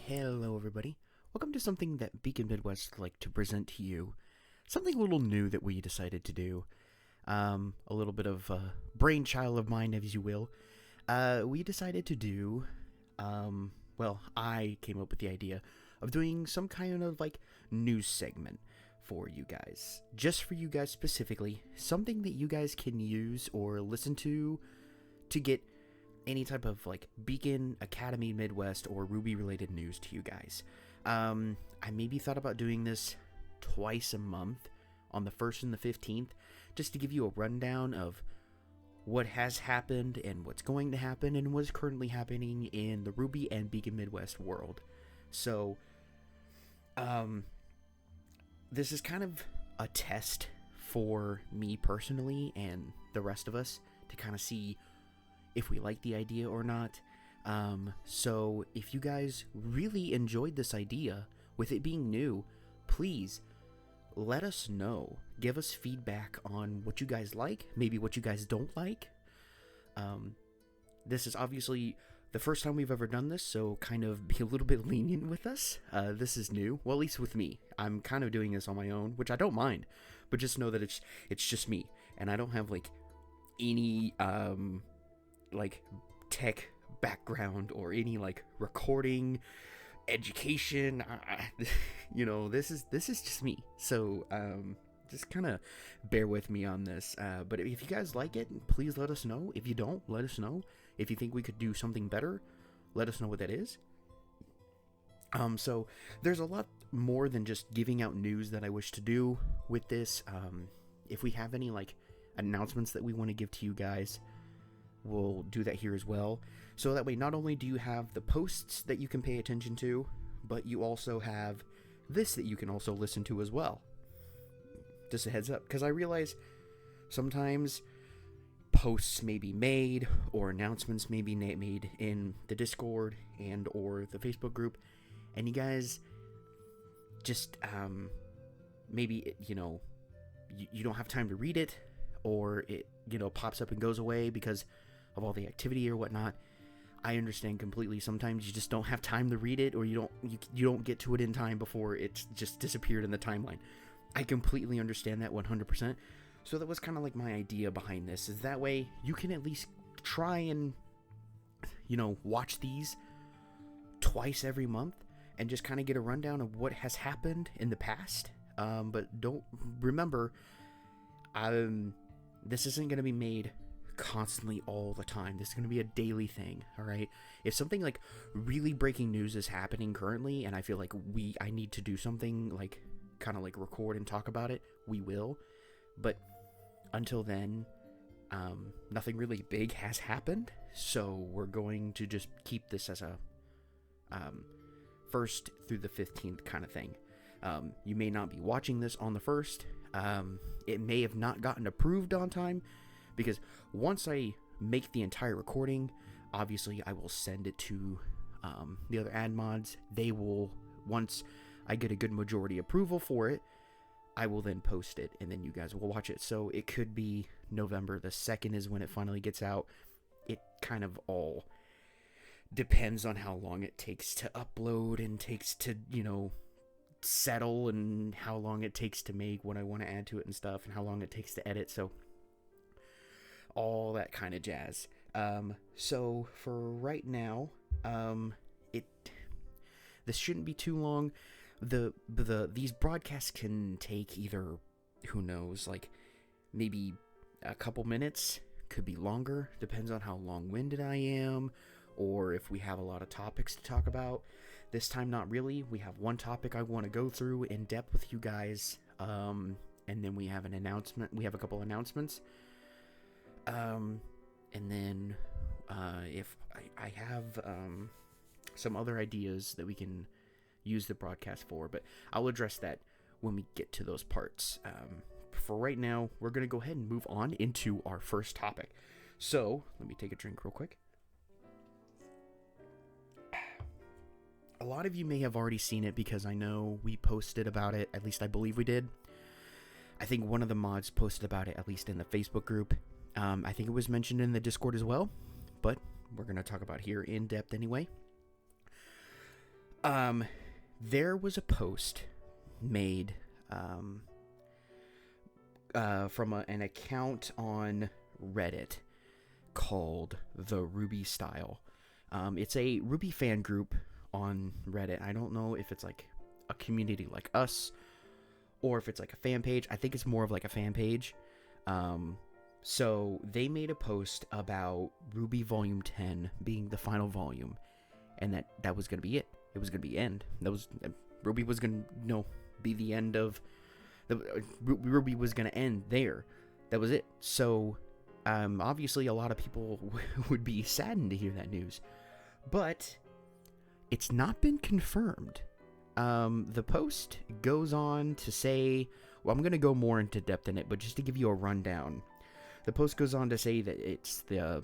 Hello, everybody. Welcome to something that Beacon Midwest would like to present to you. Something a little new that we decided to do. A little bit of brainchild of mine, as you will. We decided to do, I came up with the idea of doing some kind of like news segment for you guys. Just for you guys specifically. Something that you guys can use or listen to get any type of like Beacon, Academy, Midwest, or Ruby related news to you guys. I maybe thought about doing this twice a month on the 1st and the 15th, just to give you a rundown of what has happened and what's going to happen and what's currently happening in the Ruby and Beacon Midwest world. So, this is kind of a test for me personally and the rest of us to kind of see if we like the idea or not. So if you guys really enjoyed this idea, with it being new, please let us know. Give us feedback on what you guys like, maybe what you guys don't like. This is obviously the first time we've ever done this, so kind of be a little bit lenient with us. This is new, well, at least with me. I'm kind of doing this on my own, which I don't mind, but just know that it's just me, and I don't have like any like tech background or any like recording education. This is just me, so just kind of bear with me on this, but if you guys like it, please let us know. If you don't, let us know. If you think we could do something better, let us know what that is. So there's a lot more than just giving out news that I wish to do with this. If we have any like announcements that we want to give to you guys, we'll do that here as well. So that way, not only do you have the posts that you can pay attention to, but you also have this that you can also listen to as well. Just a heads up, because I realize sometimes posts may be made or announcements may be made in the Discord and or the Facebook group, and you guys just maybe you don't have time to read it, or it pops up and goes away because of all the activity or whatnot. I understand completely. Sometimes you just don't have time to read it, or you don't get to it in time before it's just disappeared in the timeline. I completely understand that 100%. So that was kind of like my idea behind this, is that way you can at least try and watch these twice every month and just kind of get a rundown of what has happened in the past. But don't remember, this isn't going to be made constantly all the time. This is going to be a daily thing, all right? If something like really breaking news is happening currently, and I feel like I need to do something like kind of like record and talk about it, we will. But until then, nothing really big has happened, so we're going to just keep this as a 1st through the 15th kind of thing. You may not be watching this on the 1st. It may have not gotten approved on time, because once I make the entire recording, obviously I will send it to the other ad mods. They will, once I get a good majority approval for it, I will then post it, and then you guys will watch it. So it could be November the 2nd is when it finally gets out. It kind of all depends on how long it takes to upload and takes to, settle, and how long it takes to make what I want to add to it and stuff, and how long it takes to edit. So all that kind of jazz. So for right now, this shouldn't be too long. These broadcasts can take either, who knows, like maybe a couple minutes, could be longer, depends on how long-winded I am, or if we have a lot of topics to talk about. This time, not really. We have one topic I want to go through in depth with you guys, and then we have an announcement. We have a couple announcements. And then, if I have, some other ideas that we can use the broadcast for, but I'll address that when we get to those parts. For right now, we're going to go ahead and move on into our first topic. So, let me take a drink real quick. A lot of you may have already seen it, because I know we posted about it, at least I believe we did. I think one of the mods posted about it, at least in the Facebook group. I think it was mentioned in the Discord as well, but we're going to talk about it here in depth anyway. Um, there was a post made from an account on Reddit called The Ruby Style. It's a Ruby fan group on Reddit. I don't know if it's like a community like us or if it's like a fan page. I think it's more of like a fan page. So they made a post about Ruby Volume 10 being the final volume, and that was going to be it. It was going to be end. Ruby was going to, be the end of Ruby was going to end there. That was it. So, obviously a lot of people would be saddened to hear that news, but it's not been confirmed. The post goes on to say, well, I'm going to go more into depth in it, but just to give you a rundown, the post goes on to say that it's the,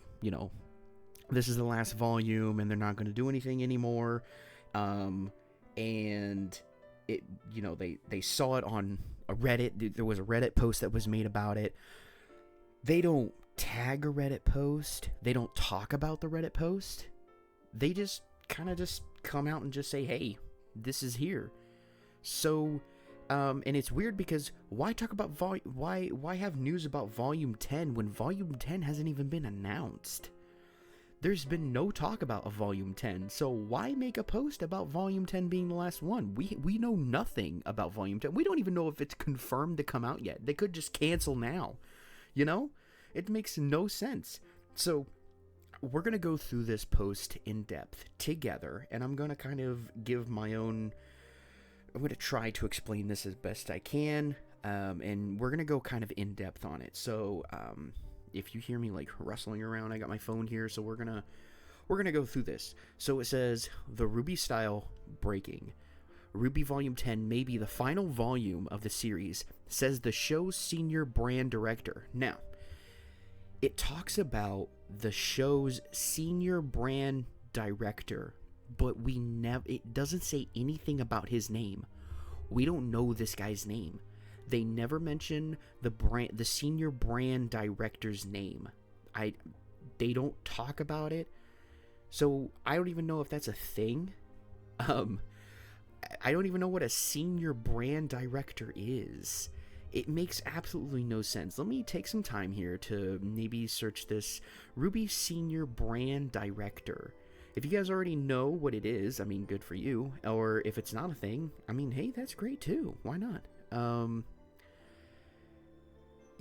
this is the last volume and they're not going to do anything anymore. And it, they saw it on a Reddit. There was a Reddit post that was made about it. They don't tag a Reddit post. They don't talk about the Reddit post. They just kind of just come out and just say, hey, this is here. So, and it's weird because why talk about why have news about Volume 10 when Volume 10 hasn't even been announced? There's been no talk about a Volume 10, so why make a post about Volume 10 being the last one? We know nothing about Volume 10. We don't even know if it's confirmed to come out yet. They could just cancel now. It makes no sense. So we're going to go through this post in depth together, and I'm going to kind of give my own... I'm going to try to explain this as best I can, and we're going to go kind of in depth on it. So, if you hear me like rustling around, I got my phone here, so we're gonna go through this. So it says, the Ruby Style breaking. Ruby Volume 10 may be the final volume of the series, says the show's senior brand director. Now, it talks about the show's senior brand director, but it doesn't say anything about his name. We don't know this guy's name. They never mention the senior brand director's name. They don't talk about it. So I don't even know if that's a thing. I don't even know what a senior brand director is. It makes absolutely no sense. Let me take some time here to maybe search this Ruby senior brand director. If you guys already know what it is, I mean, good for you. Or if it's not a thing, I mean, hey, that's great too. Why not?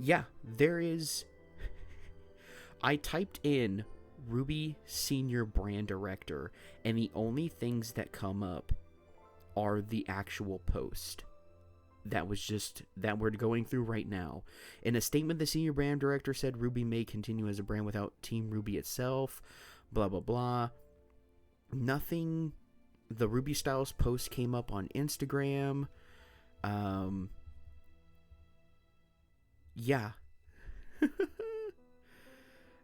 Yeah, there is... I typed in Ruby Senior Brand Director, and the only things that come up are the actual post that we're going through right now. In a statement, the Senior Brand Director said Ruby may continue as a brand without Team Ruby itself, blah, blah, blah. Nothing... The Ruby Styles post came up on Instagram. Yeah.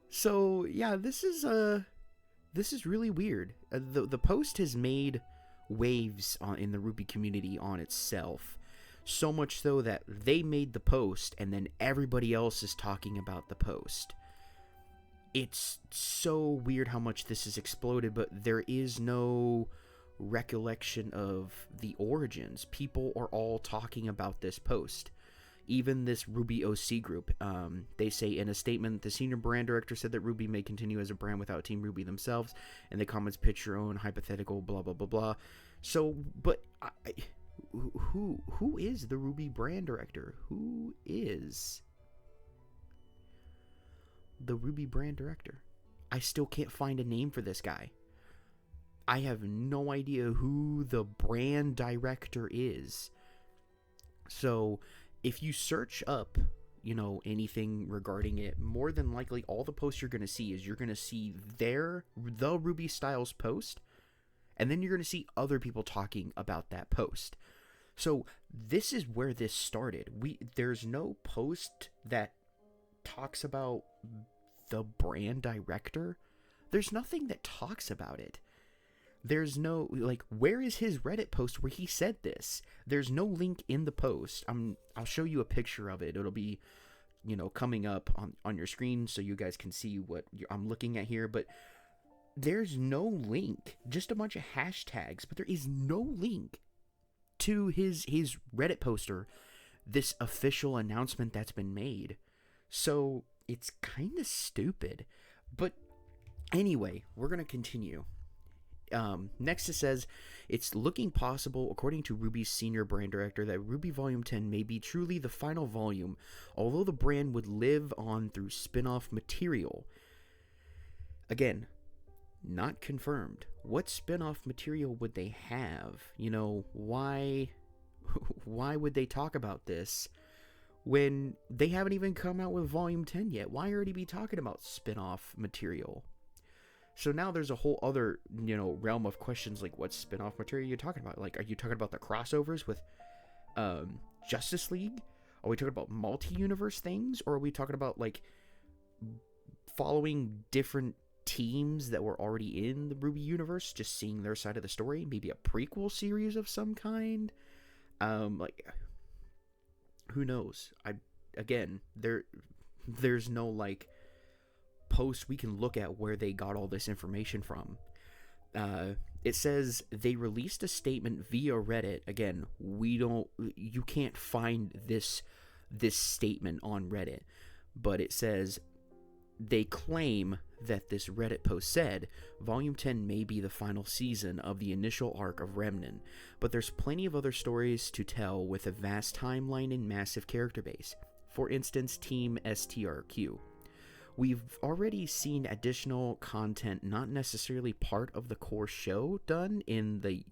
So, yeah, this is really weird. The post has made waves in the Ruby community on itself. So much so that they made the post and then everybody else is talking about the post. It's so weird how much this has exploded, but there is no recollection of the origins. People are all talking about this post. Even this Ruby OC group, they say in a statement, the senior brand director said that Ruby may continue as a brand without Team Ruby themselves, and the comments pitch your own hypothetical blah blah blah blah. So, but who is the Ruby brand director? Who is the Ruby brand director? I still can't find a name for this guy. I have no idea who the brand director is. So, if you search up, anything regarding it, more than likely all the posts you're going to see is you're going to see the Ruby Styles post, and then you're going to see other people talking about that post. So this is where this started. There's no post that talks about the brand director. There's nothing that talks about it. There's no, where is his Reddit post where he said this? There's no link in the post. I'll show you a picture of it. It'll be, coming up on your screen so you guys can see what I'm looking at here. But there's no link, just a bunch of hashtags, but there is no link to his Reddit poster, this official announcement that's been made. So it's kind of stupid. But anyway, we're going to continue. Next it says, it's looking possible, according to Ruby's senior brand director, that Ruby Volume 10 may be truly the final volume, although the brand would live on through spin-off material. Again, not confirmed. What spin-off material would they have? You know, why would they talk about this when they haven't even come out with Volume 10 yet? Why already be talking about spin-off material? So now there's a whole other, realm of questions, like what spin-off material are you talking about? Like, are you talking about the crossovers with Justice League? Are we talking about multi-universe things? Or are we talking about, like, following different teams that were already in the Ruby universe, just seeing their side of the story? Maybe a prequel series of some kind? Who knows? There's no, like, posts we can look at where they got all this information from. It says they released a statement via Reddit. Again, you can't find this statement on Reddit, but it says they claim that this Reddit post said Volume 10 may be the final season of the initial arc of Remnant, but there's plenty of other stories to tell with a vast timeline and massive character base. For instance, Team STRQ. We've already seen additional content not necessarily part of the core show done in the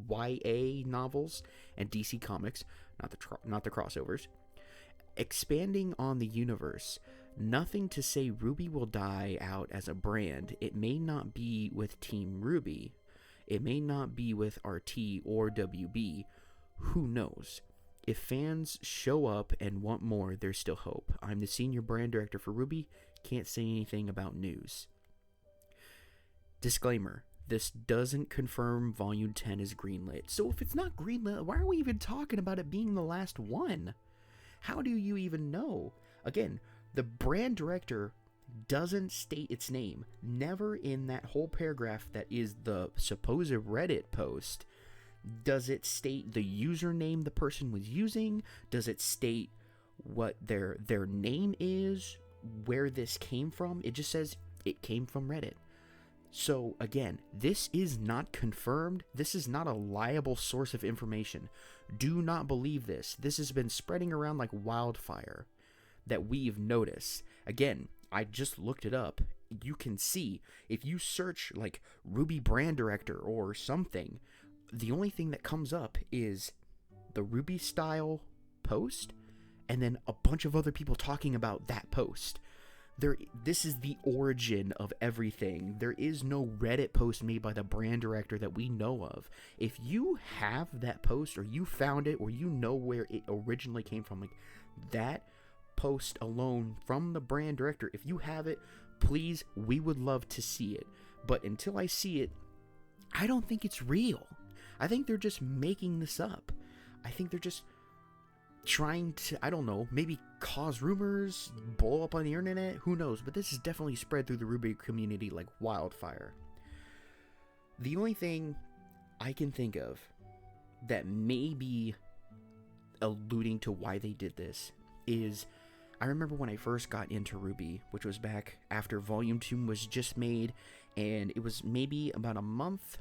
YA novels and DC Comics, not the crossovers. Expanding on the universe, nothing to say Ruby will die out as a brand. It may not be with Team Ruby. It may not be with RT or WB. Who knows? If fans show up and want more, there's still hope. I'm the senior brand director for Ruby. Can't say anything about news. Disclaimer. This doesn't confirm Volume 10 is greenlit. So if it's not greenlit, why are we even talking about it being the last one? How do you even know? Again, the brand director doesn't state its name. Never in that whole paragraph that is the supposed Reddit post does it state the username the person was using. Does it state what their name is, where this came from? It just says it came from Reddit. So again, this is not confirmed. This is not a liable source of information. Do not believe this. This has been spreading around like wildfire that we've noticed. Again, I just looked it up. You can see, if you search like Ruby brand director or something, the only thing that comes up is the Ruby style post and then a bunch of other people talking about that post. This is the origin of everything. There is no Reddit post made by the brand director that we know of. If you have that post, or you found it, or you know where it originally came from, like that post alone from the brand director, if you have it, please, we would love to see it. But until I see it, I don't think it's real. I think they're just making this up. I think they're just trying to, I don't know, maybe cause rumors, blow up on the internet, who knows, but this is definitely spread through the Ruby community like wildfire. The only thing I can think of that may be alluding to why they did this is, I remember when I first got into Ruby, which was back after Volume 2 was just made, and it was maybe about a month,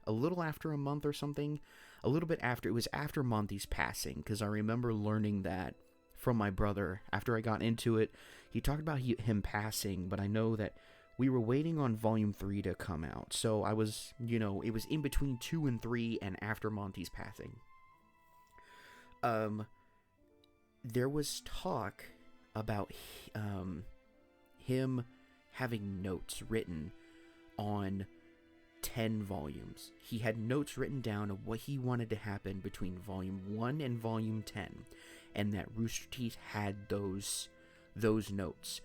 a little after a month or something, a little bit after, it was after Monty's passing, because I remember learning that from my brother. After I got into it, he talked about him passing, but I know that we were waiting on Volume 3 to come out, so I was, it was in between 2 and 3 and after Monty's passing. There was talk about him having notes written on 10 volumes. He had notes written down of what he wanted to happen between Volume 1 and Volume 10, and that Rooster Teeth had those notes.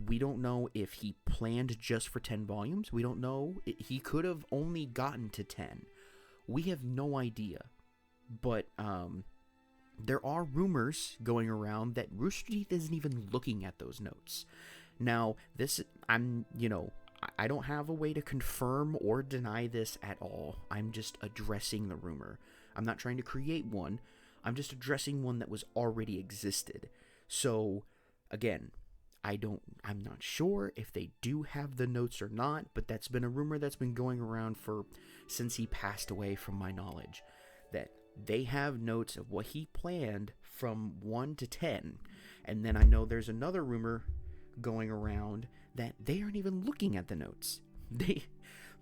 We don't know if he planned just for 10 volumes. We don't know. He could have only gotten to 10. We have no idea. But there are rumors going around that Rooster Teeth isn't even looking at those notes. Now, I don't have a way to confirm or deny this at all. I'm just addressing the rumor. I'm not trying to create one. I'm just addressing one that was already existed. So, again, I'm not sure if they do have the notes or not, but that's been a rumor that's been going around since he passed away, from my knowledge, that they have notes of what he planned from 1 to 10. And then I know there's another rumor going around that they aren't even looking at the notes. They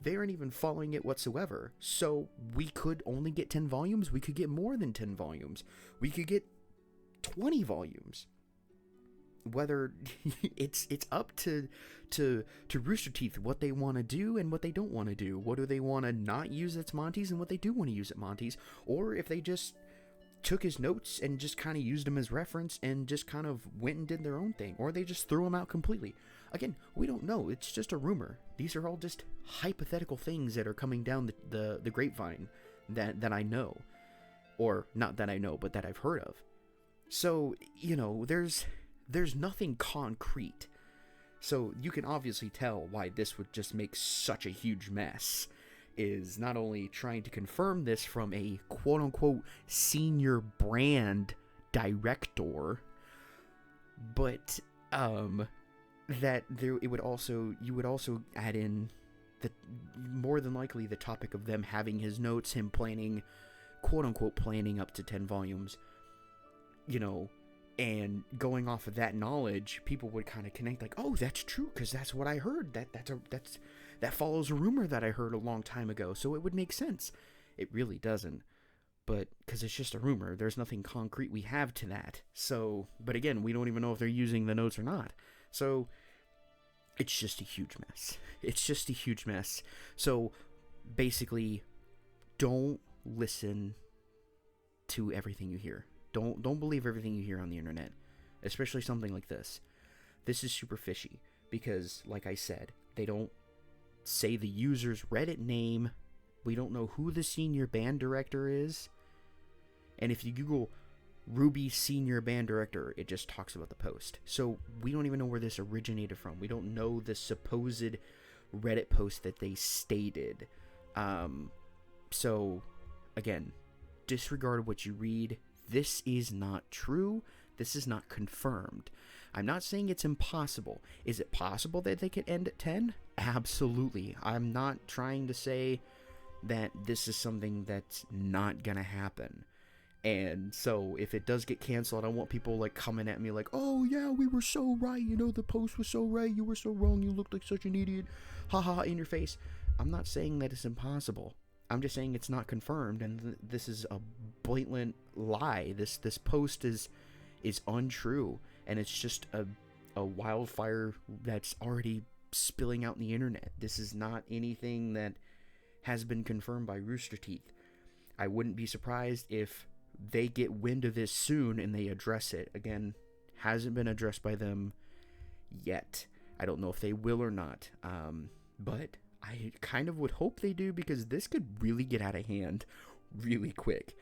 aren't even following it whatsoever. So we could only get 10 volumes. We could get more than 10 volumes. We could get 20 volumes. Whether it's up to Rooster Teeth what they want to do and what they don't want to do. What do they want to not use at Monty's and what they do want to use at Monty's, or if they just took his notes and just kind of used them as reference and just kind of went and did their own thing, or they just threw them out completely. Again, we don't know. It's just a rumor. These are all just hypothetical things that are coming down the grapevine that I know, or not that I know, but that I've heard of. So, there's nothing concrete. So you can obviously tell why this would just make such a huge mess, is not only trying to confirm this from a quote-unquote senior brand director, but that you would also add in the more than likely the topic of them having his notes, him planning, quote-unquote planning up to 10 volumes, and going off of that knowledge, people would kind of connect like, oh, that's true, because that's what I heard. That follows a rumor that I heard a long time ago, so it would make sense. It really doesn't, but because it's just a rumor, there's nothing concrete we have to that. So, but again, we don't even know if they're using the notes or not. So, it's just a huge mess. It's just a huge mess. So, basically, don't listen to everything you hear. Don't believe everything you hear on the internet, especially something like this. This is super fishy because, like I said, they don't say the user's Reddit name. We don't know who the senior band director is. And if you Google Ruby senior band director, it just talks about the post. So we don't even know where this originated from. We don't know the supposed Reddit post that they stated. So, again, disregard what you read. This is not true. This is not confirmed. I'm not saying it's impossible. Is it possible that they could end at 10? Absolutely. I'm not trying to say that this is something that's not gonna happen. And so if it does get canceled, I don't want people like coming at me like, oh yeah, we were so right, the post was so right, you were so wrong, you looked like such an idiot, haha, in your face. I'm not saying that it's impossible. I'm just saying it's not confirmed, and this is a blatant lie. This post is untrue, and it's just a wildfire that's already spilling out in the internet. This is not anything that has been confirmed by Rooster Teeth. I wouldn't be surprised if they get wind of this soon and they address it. Again, hasn't been addressed by them yet. I don't know if they will or not, but I kind of would hope they do, because this could really get out of hand really quick.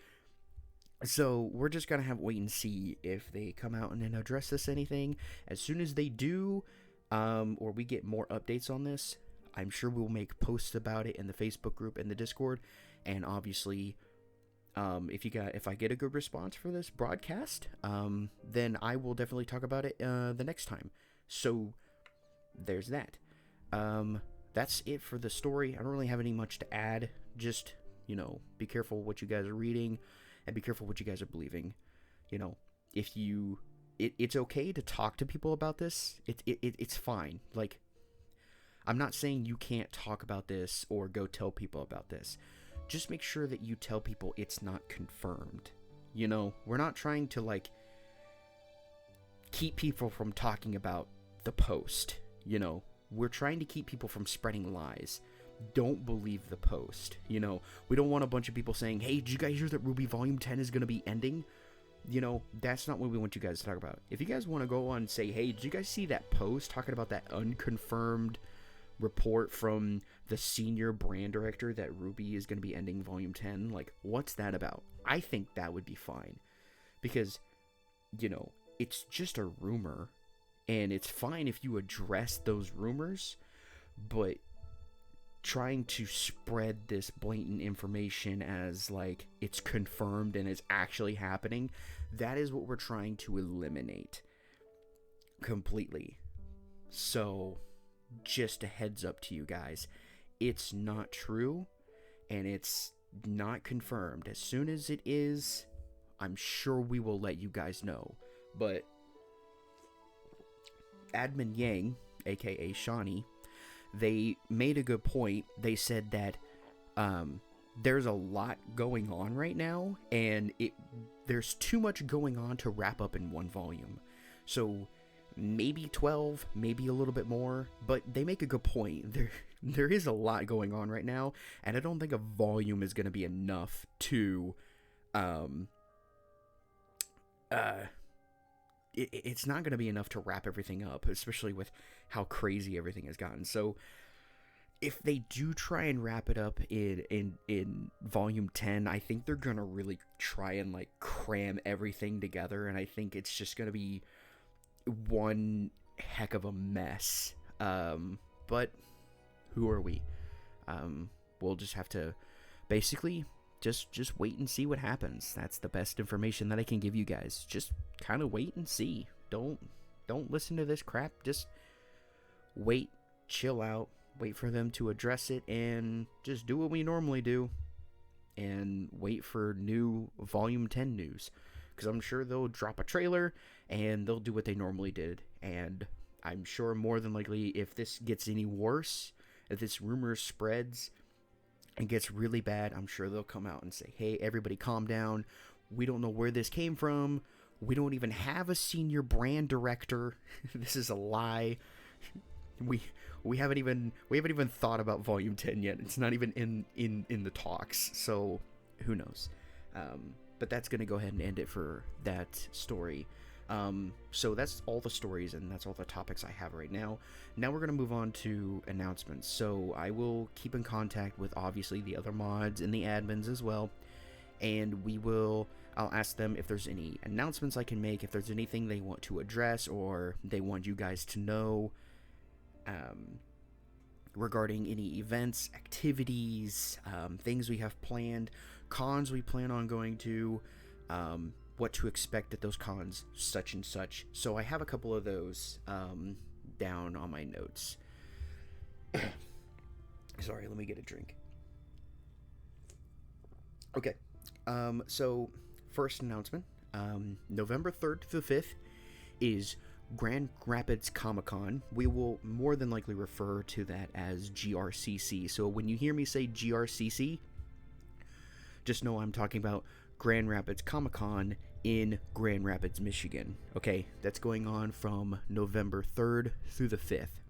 So we're just going to have to wait and see if they come out and then address this anything. As soon as they do, or we get more updates on this, I'm sure we'll make posts about it in the Facebook group and the Discord. And obviously, if I get a good response for this broadcast, then I will definitely talk about it the next time. So there's that. That's it for the story. I don't really have any much to add. Just, be careful what you guys are reading and be careful what you guys are believing. It's okay to talk to people about this. It's fine. Like, I'm not saying you can't talk about this or go tell people about this. Just make sure that you tell people it's not confirmed. We're not trying to, keep people from talking about the post, We're trying to keep people from spreading lies. Don't believe the post. We don't want a bunch of people saying, hey, did you guys hear that Ruby Volume 10 is going to be ending? That's not what we want you guys to talk about. If you guys want to go on and say, hey, did you guys see that post talking about that unconfirmed report from the senior brand director that Ruby is going to be ending Volume 10? What's that about? I think that would be fine. Because, it's just a rumor. And it's fine if you address those rumors, but trying to spread this blatant information as like it's confirmed and it's actually happening, that is what we're trying to eliminate completely. So just a heads up to you guys, it's not true and it's not confirmed. As soon as it is, I'm sure we will let you guys know. But Admin Yang, aka Shawnee, they made a good point. They said that there's a lot going on right now, and there's too much going on to wrap up in one volume. So maybe 12, maybe a little bit more, but they make a good point. There is a lot going on right now, and I don't think a volume is going to be enough to it's not going to be enough to wrap everything up, especially with how crazy everything has gotten. So if they do try and wrap it up in volume 10, I think they're going to really try and like cram everything together, and I think it's just going to be one heck of a mess. But who are we? We'll just have to basically just wait and see what happens. That's the best information that I can give you guys. Just kind of wait and see. Don't listen to this crap. Just wait, chill out, wait for them to address it, and just do what we normally do and wait for new volume 10 news, because I'm sure they'll drop a trailer and they'll do what they normally did. And I'm sure more than likely, if this gets any worse, if this rumor spreads and gets really bad, I'm sure they'll come out and say, hey, everybody calm down. We don't know where this came from. We don't even have a senior brand director. This is a lie. We haven't even thought about volume 10 yet. It's not even in the talks. So who knows? But that's going to go ahead and end it for that story. So that's all the stories and that's all the topics I have right now. Now we're going to move on to announcements. So I will keep in contact with obviously the other mods and the admins as well. And I'll ask them if there's any announcements I can make, if there's anything they want to address or they want you guys to know regarding any events, activities, things we have planned, cons we plan on going to, what to expect at those cons, such and such. So I have a couple of those down on my notes. Sorry, let me get a drink. Okay, so first announcement, November 3rd to the 5th is Grand Rapids Comic-Con. We will more than likely refer to that as GRCC. So when you hear me say GRCC, just know I'm talking about Grand Rapids Comic-Con in Grand Rapids, Michigan. Okay, that's going on from November 3rd through the 5th.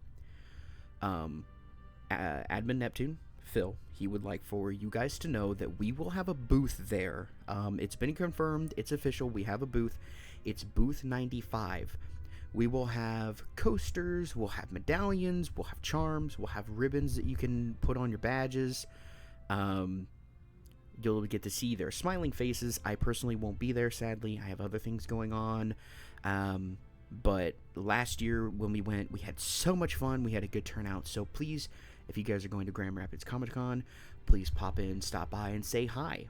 Admin Neptune, Phil, he would like for you guys to know that we will have a booth there. It's been confirmed, it's official, we have a booth. It's booth 95. We will have coasters, we'll have medallions, we'll have charms, we'll have ribbons that you can put on your badges. You'll get to see their smiling faces. I personally won't be there, sadly. I have other things going on. But last year when we went, we had so much fun. We had a good turnout. So please, if you guys are going to Grand Rapids Comic-Con, please pop in, stop by, and say hi.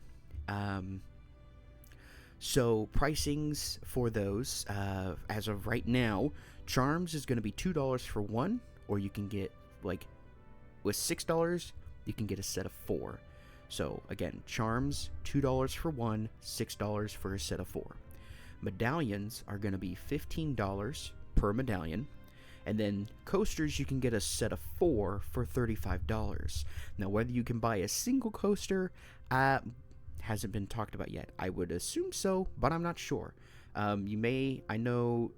So pricings for those, as of right now, charms is going to be $2 for one, or you can get, like, with $6, you can get a set of 4. So, again, charms, $2 for one, $6 for a set of 4. Medallions are going to be $15 per medallion. And then coasters, you can get a set of 4 for $35. Now, whether you can buy a single coaster, hasn't been talked about yet. I would assume so, but I'm not sure. I know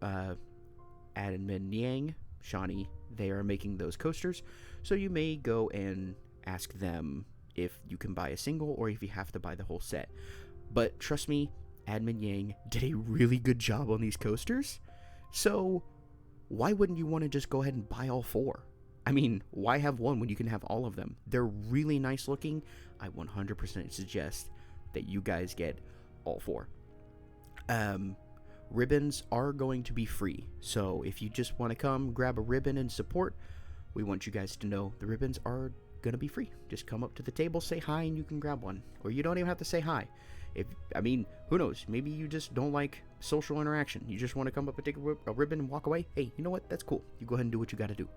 Admin Yang, Shawnee, they are making those coasters. So you may go and ask them if you can buy a single or if you have to buy the whole set. But trust me, Admin Yang did a really good job on these coasters. So why wouldn't you want to just go ahead and buy all 4? I mean, why have one when you can have all of them? They're really nice looking. I 100% suggest that you guys get all 4. Ribbons are going to be free. So if you just want to come grab a ribbon and support, we want you guys to know the ribbons are going to be free. Just come up to the table, say hi, and you can grab one. Or you don't even have to say hi. Who knows? Maybe you just don't like social interaction. You just want to come up and take a ribbon and walk away. Hey, you know what? That's cool. You go ahead and do what you got to do.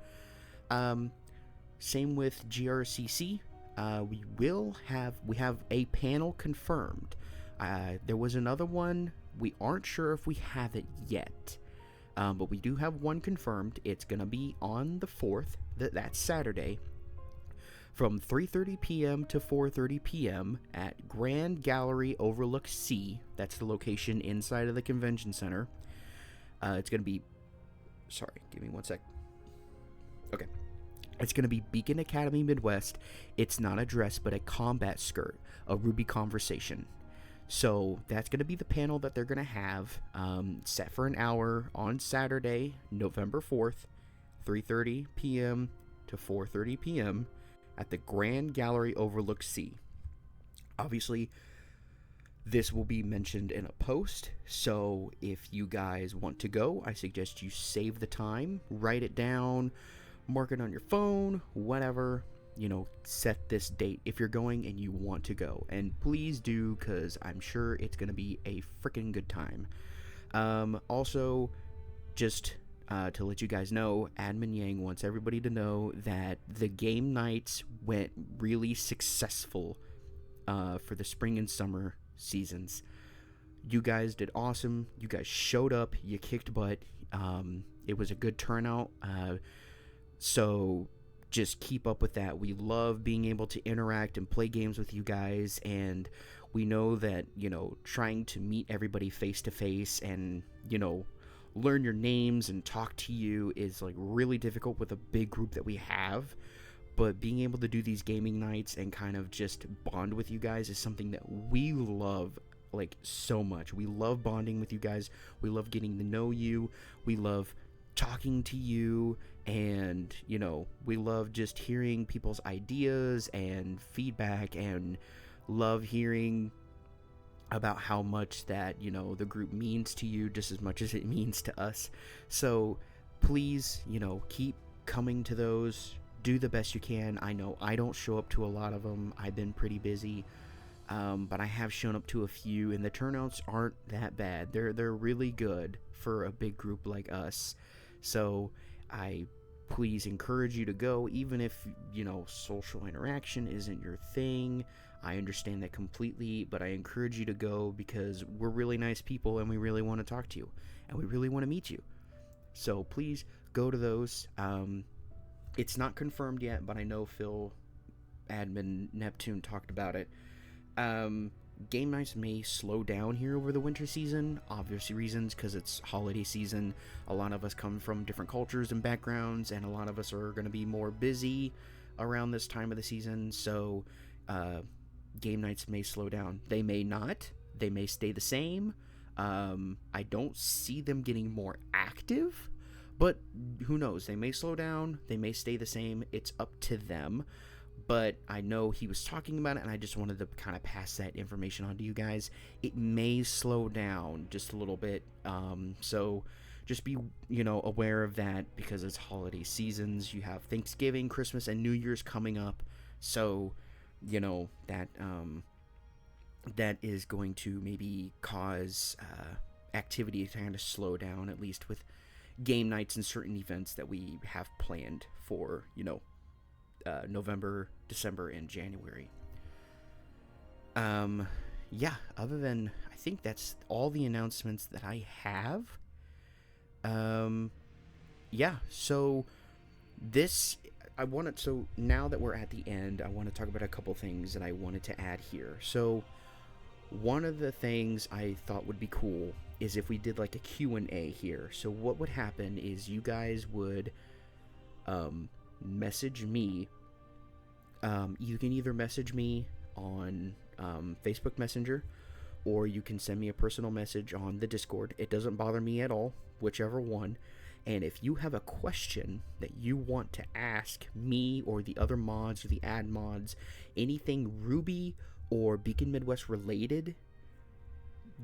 Same with GRCC. We have a panel confirmed. There was another one. We aren't sure if we have it yet. But we do have one confirmed. It's going to be on the 4th. That's Saturday. From 3:30 p.m. to 4:30 p.m. at Grand Gallery Overlook C. That's the location inside of the convention center. It's going to be... Sorry, give me one sec. Okay. It's going to be Beacon Academy Midwest. It's not a dress, but a combat skirt. A Ruby Conversation. So that's going to be the panel that they're going to have, set for an hour on Saturday, November 4th, 3:30 p.m. to 4:30 p.m. at the Grand Gallery Overlook C. Obviously, this will be mentioned in a post, so if you guys want to go, I suggest you save the time, write it down, mark it on your phone, whatever. Set this date if you're going and you want to go. And please do, because I'm sure it's going to be a freaking good time. Also, just to let you guys know, Admin Yang wants everybody to know that the game nights went really successful for the spring and summer seasons. You guys did awesome. You guys showed up. You kicked butt. It was a good turnout. So... just keep up with that. We love being able to interact and play games with you guys, and we know that, trying to meet everybody face to face and, learn your names and talk to you is like really difficult with a big group that we have. But being able to do these gaming nights and kind of just bond with you guys is something that we love like so much. We love bonding with you guys. We love getting to know you. We love talking to you, and we love just hearing people's ideas and feedback, and love hearing about how much that the group means to you just as much as it means to us. So please keep coming to those. Do the best you can. I know I don't show up to a lot of them. I've been pretty busy, but I have shown up to a few, and the turnouts aren't that bad. They're really good for a big group like us. So I please encourage you to go, even if, social interaction isn't your thing. I understand that completely, but I encourage you to go because we're really nice people and we really want to talk to you and we really want to meet you. So please go to those. It's not confirmed yet, but I know Phil, Admin Neptune, talked about it. Game nights may slow down here over the winter season, obvious reasons, because it's holiday season. A lot of us come from different cultures and backgrounds, and a lot of us are going to be more busy around this time of the season, so game nights may slow down. They may not. They may stay the same. I don't see them getting more active, but who knows? They may slow down. They may stay the same. It's up to them. But I know he was talking about it, and I just wanted to kind of pass that information on to you guys. It may slow down just a little bit, so just be, aware of that, because it's holiday seasons. You have Thanksgiving, Christmas, and New Year's coming up, so, that is going to maybe cause activity to kind of slow down, at least with game nights and certain events that we have planned for, November, December, and January. Other than, I think that's all the announcements that I have. So now that we're at the end, I want to talk about a couple things that I wanted to add here. So one of the things I thought would be cool is if we did like a Q&A here. So what would happen is you guys would message me. You can either message me on Facebook Messenger, or you can send me a personal message on the Discord. It doesn't bother me at all, whichever one. And if you have a question that you want to ask me or the other mods or the ad mods, anything Ruby or Beacon Midwest related,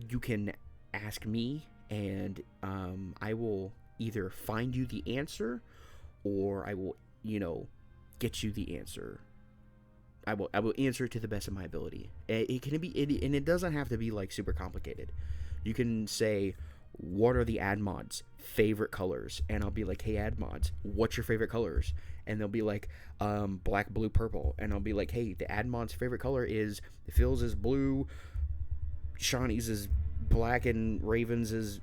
you can ask me, and I will either find you the answer, or I will get you the answer. I will answer it to the best of my ability. It can be, and it doesn't have to be like super complicated. You can say, what are the ad mods' favorite colors? And I'll be like, hey, ad mods, what's your favorite colors? And they'll be like, black, blue, purple. And I'll be like, hey, the ad mod's favorite color is, Phil's is blue, Shawnee's is black, and Raven's is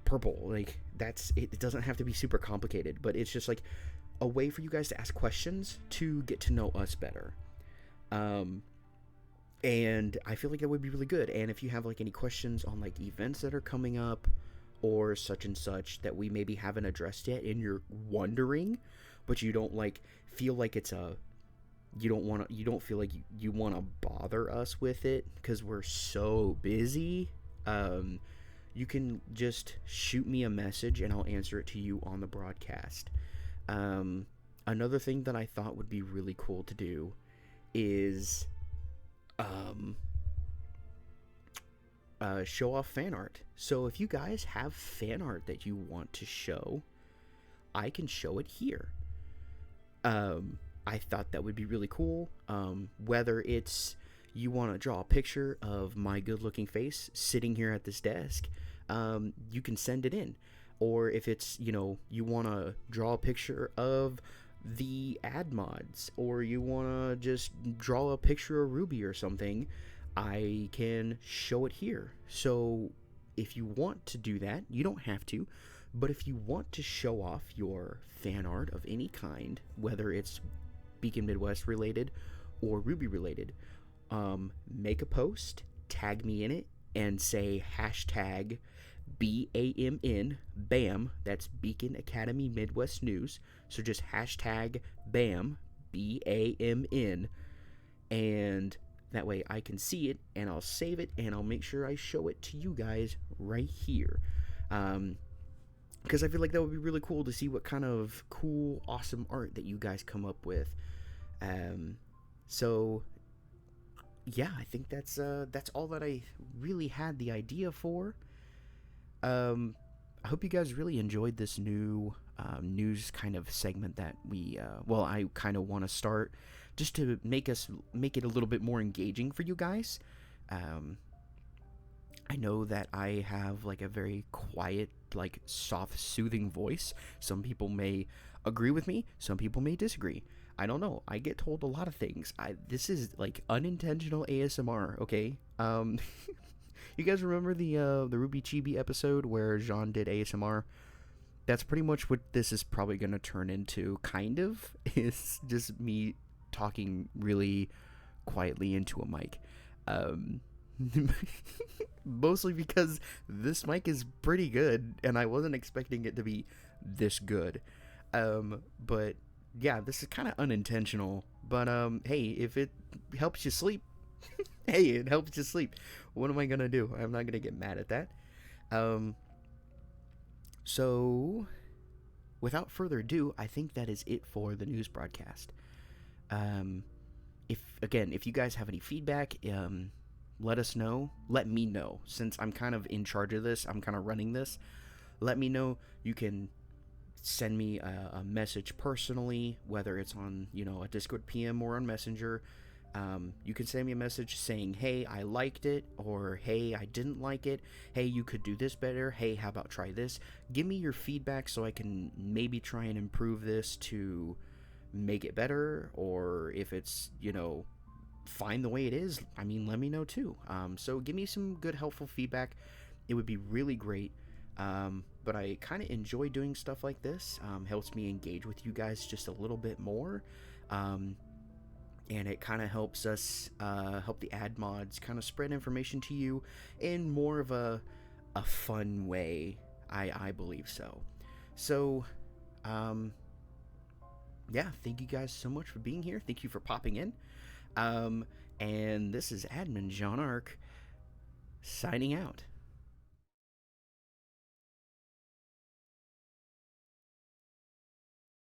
purple. Like, that's it. It doesn't have to be super complicated, but it's just like a way for you guys to ask questions to get to know us better. And I feel like that would be really good. And if you have like any questions on like events that are coming up or such and such that we maybe haven't addressed yet and you're wondering, but you don't like feel like it's you don't feel like you want to bother us with it because we're so busy, you can just shoot me a message and I'll answer it to you on the broadcast. Another thing that I thought would be really cool to do is show off fan art. So if you guys have fan art that you want to show, I can show it here. I thought that would be really cool. Whether it's you want to draw a picture of my good-looking face sitting here at this desk, you can send it in. Or if it's, you want to draw a picture of the ad mods, or you want to just draw a picture of Ruby or something, I can show it here. So if you want to do that, you don't have to, but if you want to show off your fan art of any kind, whether it's Beacon Midwest related or Ruby related, make a post, tag me in it, and say hashtag BAMN, BAM, that's Beacon Academy Midwest News. So just hashtag BAM, BAMN, and that way I can see it and I'll save it and I'll make sure I show it to you guys right here. Because I feel like that would be really cool to see what kind of cool, awesome art that you guys come up with. So yeah, I think that's all that I really had the idea for. I hope you guys really enjoyed this new news kind of segment that I kind of want to start just to make it a little bit more engaging for you guys. I know that I have like a very quiet, like soft, soothing voice. Some people may agree with me, some people may disagree. I don't know. I get told a lot of things. This is like unintentional ASMR, okay? You guys remember the Ruby Chibi episode where Jean did ASMR? That's pretty much what this is probably going to turn into, kind of. It's just me talking really quietly into a mic. Mostly because this mic is pretty good, and I wasn't expecting it to be this good. But yeah, this is kind of unintentional. But hey, if it helps you sleep, hey, it helps you sleep. What am I gonna do? I'm not gonna get mad at that. So, without further ado, I think that is it for the news broadcast. If you guys have any feedback, let us know. Let me know, since I'm kind of in charge of this. I'm kind of running this. Let me know. You can send me a message personally, whether it's on a Discord PM or on Messenger. You can send me a message saying, hey, I liked it, or hey, I didn't like it, hey, you could do this better, hey, how about try this. Give me your feedback so I can maybe try and improve this to make it better, or if it's fine the way it is, let me know too. So give me some good, helpful feedback. It would be really great. But I kind of enjoy doing stuff like this. Helps me engage with you guys just a little bit more. And it kind of helps us help the ad mods kind of spread information to you in more of a fun way. I believe so. So yeah, thank you guys so much for being here. Thank you for popping in. And this is Admin Jean Arc signing out.